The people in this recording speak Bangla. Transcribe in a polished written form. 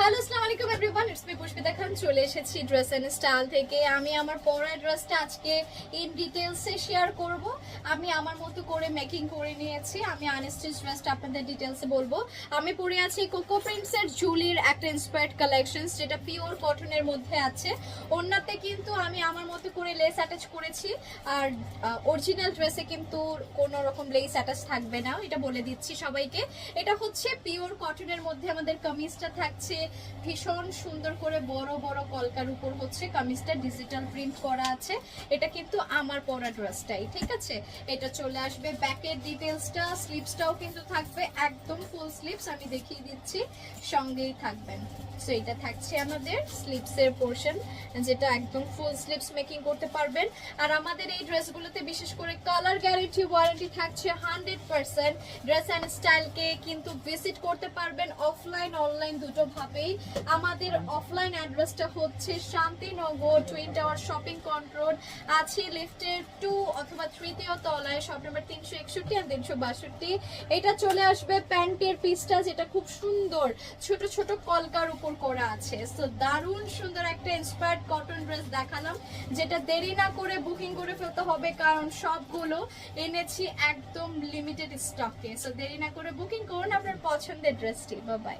হ্যালো আসসালামু আলাইকুম এভরিওয়ান, ইটস মি পুষ্পিতা খান। চলে এসেছি ড্রেস এন্ড স্টাইল থেকে। আমি আমার পরা ড্রেসটা আজকে ইন ডিটেইলসে শেয়ার করব। আমি আমার মতো করে মেকিং করে নিয়েছি। আমি আনস্টিচ ড্রেসটা আপনাদের ডিটেইলসে বলবো। আমি পরে আছি কোকো প্রিন্টসের জুলির একটা ইন্সপায়ার্ড কালেকশনস, যেটা পিওর কটনের মধ্যে আছে। ওড়নাতে কিন্তু আমি আমার মতো করে লেস অ্যাটাচ করেছি, আর অরিজিনাল ড্রেসে কিন্তু কোনো রকম লেস অ্যাটাচ থাকবে না, এটা বলে দিচ্ছি সবাইকে। এটা হচ্ছে পিওর কটনের মধ্যে আমাদের কামিজটা থাকছে ভীষণ সুন্দর করে বড় বড় কলকার উপর হচ্ছে কামিজটা ডিজিটাল প্রিন্ট করা আছে। এটা কিন্তু আমার পরা ড্রেসটাই, ঠিক আছে। এটা চলে আসবে ব্যাকের ডিটেইলসটা, স্লিভসটাও কিন্তু থাকবে একদম ফুল স্লিভস, আমি দেখিয়ে দিচ্ছি, সঙ্গেই থাকবেন। সো এটা থাকছে আমাদের স্লিভসের পোর্শন, যেটা একদম ফুল স্লিভস মেকিং করতে পারবেন। আর আমাদের এই ড্রেসগুলোতে বিশেষ করে কালার গ্যারান্টি ওয়ারেন্টি থাকছে 100%। ড্রেস অ্যান্ড স্টাইলকে কিন্তু ভিজিট করতে পারবেন অফলাইন অনলাইন দুটো ভাবেই। আমাদের অফলাইন অ্যাড্রেসটা হচ্ছে Shantinagar twin tower shopping control, আছে লিফটের 2 অথবা 3 তলায়, শপ নাম্বার 361 আর 362। এটা চলে আসবে প্যান্টের পিসটা, যেটা খুব সুন্দর ছোট ছোট কলকার উপর করা আছে। সো দারুণ সুন্দর একটা ইন্সপায়ার্ড কটন ড্রেস দেখালাম, যেটা দেরি না করে বুকিং করে ফেলতে হবে, কারণ সবগুলো এনেছি একদম লিমিটেড স্টকে। সো দেরি না করে বুকিং করুন আপনার পছন্দের ড্রেসটি। Bye by.